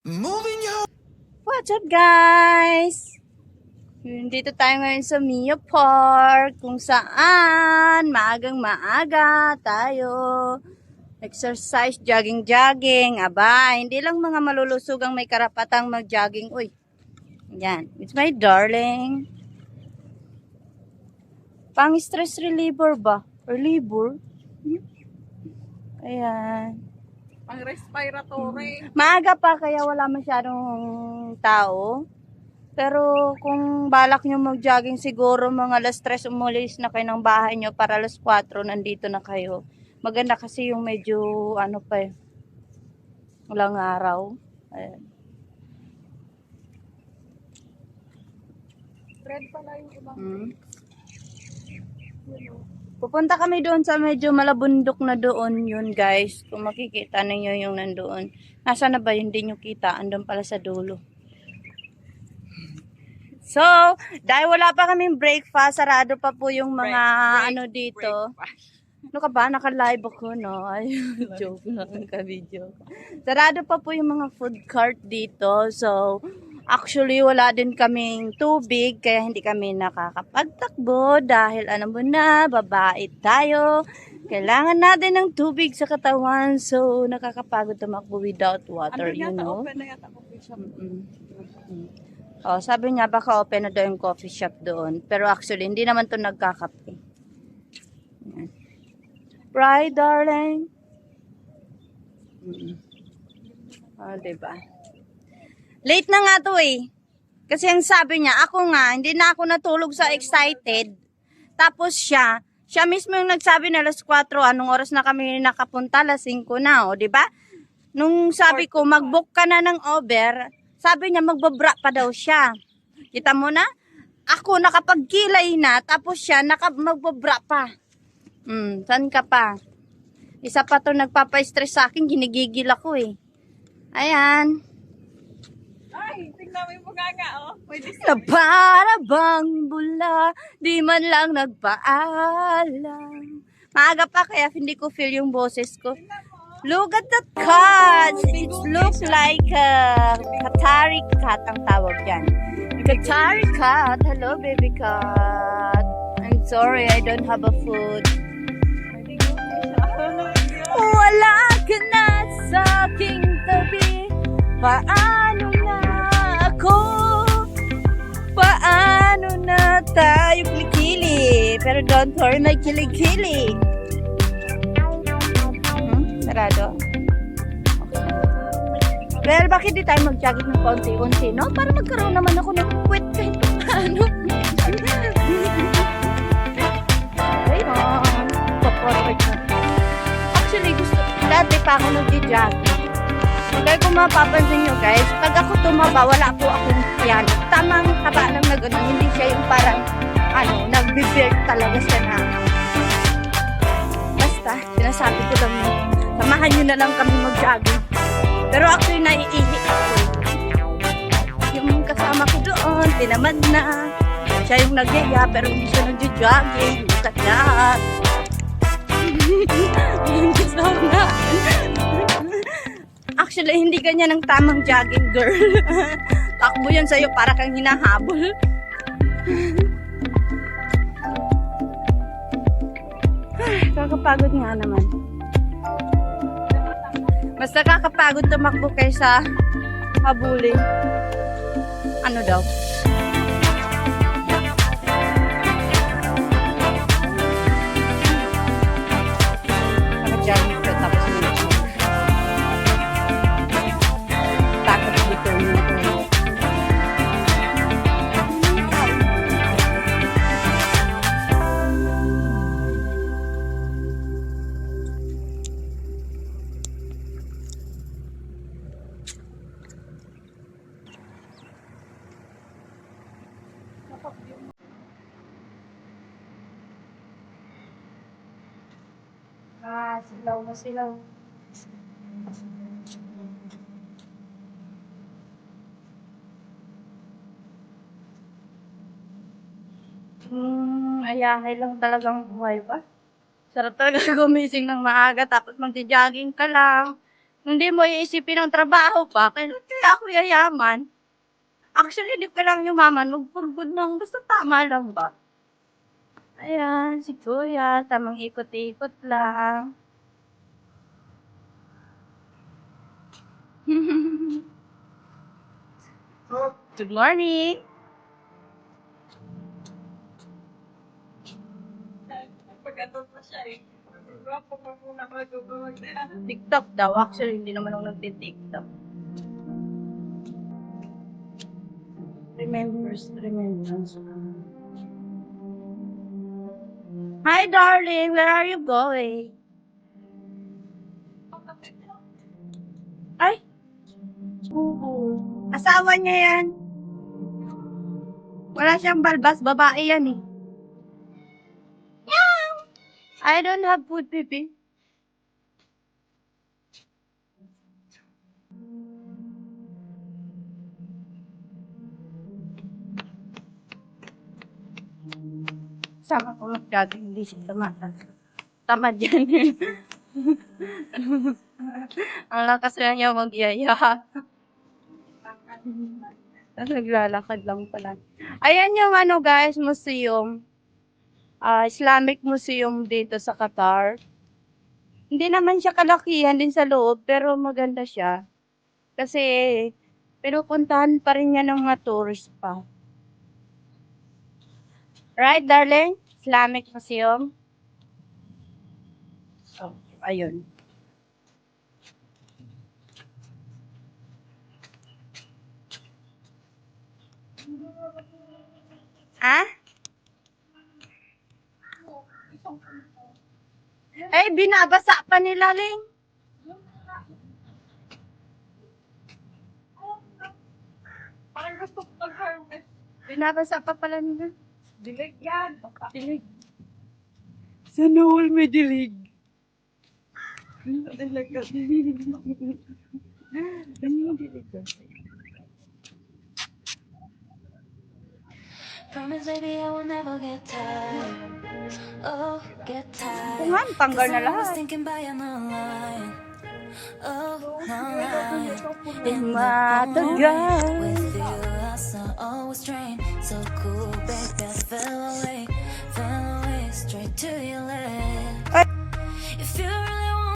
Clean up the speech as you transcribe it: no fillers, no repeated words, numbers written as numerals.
Moving your What's up, guys? Dito tayo ngayon sa Mia Park, kung saan maagang maaga tayo exercise, jogging. Aba, hindi lang mga malulusog ang may karapatang mag-jogging. Uy, yan. It's my darling. Pang stress reliever ba? Reliever? Ayan. Pang respiratory. Maaga pa kaya wala masyadong tao. Pero kung balak nyo mag-jogging siguro mga alas 3 umulis na kayo ng bahay nyo para alas 4 nandito na kayo. Maganda kasi yung medyo ano pa eh, walang araw. Ayan. Red pala yung ibang Pupunta kami doon sa medyo malabundok na doon yun guys. Kung makikita ninyo yung nandoon. Nasa na ba yun? Hindi nyo kita. Andun pala sa dulo. So, dahil wala pa kaming breakfast, sarado pa po yung mga ano dito. Ano ka ba? Naka-live ako, no? Ay, joke lang ka-video. Sarado pa po yung mga food cart dito. So, actually, wala din kaming tubig, kaya hindi kami nakakapagtakbo dahil alam mo na, babae tayo. Kailangan natin ng tubig sa katawan. So, nakakapagod tumakbo without water, you know? Open na yata coffee shop. Oh, sabi niya baka open na daw yung coffee shop doon. Pero actually, hindi naman to nagkakape. Yan. Right, darling? Oh, diba? Late na nga to eh. Kasi ang sabi niya, ako nga, hindi na ako natulog sa excited. Tapos siya mismo yung nagsabi na alas 4, anong oras na kami nakapunta, alas 5 na, o, diba? Nung sabi ko, mag-book ka na ng Uber, sabi niya, magbabra pa daw siya. Kita mo na? Ako, nakapagkilay na, tapos siya, magbabra pa. Saan ka pa? Isa pa to nagpapa-stress sa akin, ginigigil ako eh. Ayan. Ay, tingnan mo yung bunganga, oh. Pwede Na para bang bula, di man lang nagpaalam. Maaga pa kaya hindi ko feel yung boses ko. Look at that cat! It looks like a Qatari cat ang tawag dyan. Qatari cat! Hello, baby cat! I'm sorry, I don't have a food. Wala ka na sa aking tabi. Paano na ako? Paano na tayo kilikili? Pero don't worry, may kilikili. Sarado? Okay. Well, bakit di tayo mag-jogging ng konti-unti, no? Para magkaroon naman ako ng puwet kahit paano. Ayun. Paporward na. Actually, dati pa ako nag-jogging. Kaya kung mapapansin nyo guys, pag ako tumaba, wala po akong yan. Tamang taba lang na ganun. Hindi siya yung parang, nagbe-build talaga siya na. Basta, sinasabi ko lang yun. Samahan nyo na lang kami mag-jogging. Pero actually, naiihi ako. Yung kasama ko doon, tinamad na. Siya yung nagyaya, pero hindi siya nag-jogging. Look at that. Yung kasama. Actually, hindi ganyan ang tamang jogging, girl. Takbo yan sa'yo para kang hinahabol. Kakapagod nga naman. Mas nakakapagod tumakbo kaysa habulin. Ano daw? Naka-jogging ko tapos nag-jogging. Takot dito yung silaw na silaw. Ayahay lang talagang buhay ba? Sarap talaga gumising ng maaga tapos magja-jogging ka lang. Hindi mo iisipin ang trabaho pa, kaya ako yayaman. Actually, hindi ko lang yumaman, magpagod lang. Basta tama lang ba? Ayan, si Kuya, tamang ikot-ikot lang. Good morning! Pag ano pa siya eh. Gwapo pa muna mag-ubawag na. TikTok daw. Actually, hindi naman ako nagti-TikTok. Remembrance. Hi, darling. Where are you going? Ay! Oo. Asawa niya yan. Wala siyang balbas. Babae yan eh. Meow! I don't have food, baby. Sama ko mag-jogging, hindi siya tamad. Tamad yan. Ang lakas lang niya mag-yaya. Tapos naglalakad lang pala. Ayan yung ano guys, museum. Islamic Museum dito sa Qatar. Hindi naman siya kalakihan din sa loob, pero maganda siya. Kasi pinupuntahan pa rin niya ng mga tourist pa. Right, darling? Islamic Museum. So, ayun. Ah? Eh, binabasa pa nila, Ling. Parang gusto ko mag-harvest. Binabasa pa pala nila. Dilig yan. Dilig. Sana all may dilig. Dilig ka. Ano yung dilig ko? Promise, baby, I will never get tired. Oh, get tired. Kung nga, tanggal na Cause I'm always lahat. thinking about you, not lying. Oh, not lying. In the Matagal. moment with you, I saw always train. So cool, baby, I fell away straight to your left. Ay. If you're